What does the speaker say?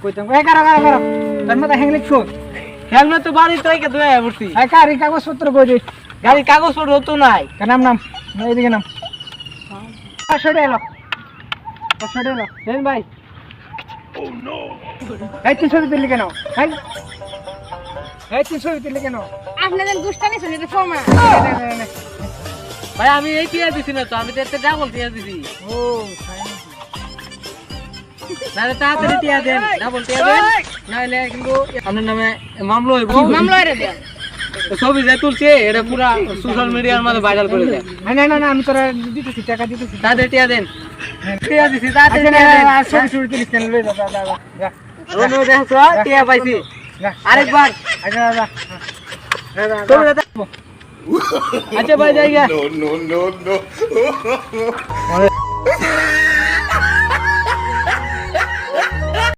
কইতাম এ কারা কারা কারা তোর মাথা হ্যাং লিখছো হেলমেট তো বাড়ি তো রেখে দুয়ে পড়ছি এই গাড়ি কাগজপত্র কই দে গাড়ির কাগজপত্র তো নাই নাম নাম এইদিকে নাম সরে এলো সরে এলো দেন ভাই এই তুই ছবি তুললি কেন এই তুই ছবি তুললি কেন আপনাদের দুষ্টানি শুনে তো ফর্মা ভাই আমি এই টিয়া দিছি না তো আমি তো একটা ডাবল টিয়া দিছি ও নাহলে তাড়াতাড়ি টিয়া দেন ডাবল টিয়া দেন নাহলে কিন্তু আপনার নামে মামলা হইব মামলা হয়ে দেন ছবি যে তুলছে এটা পুরা সোশ্যাল মিডিয়ার মধ্যে ভাইরাল করে দেন না না না আমি তোরা দিতেছি টাকা দিতেছি তাড়াতাড়ি টিয়া দেন টিয়া দিছি তাড়াতাড়ি টিয়া দেন ছবি ছবি তুলিস কেন লই যা যা যা রনো দেখছো টিয়া পাইছি যা আরেকবার আচ্ছা যা ছবি দেখো আচ্ছা ভাই যাই গা No, no, no, no.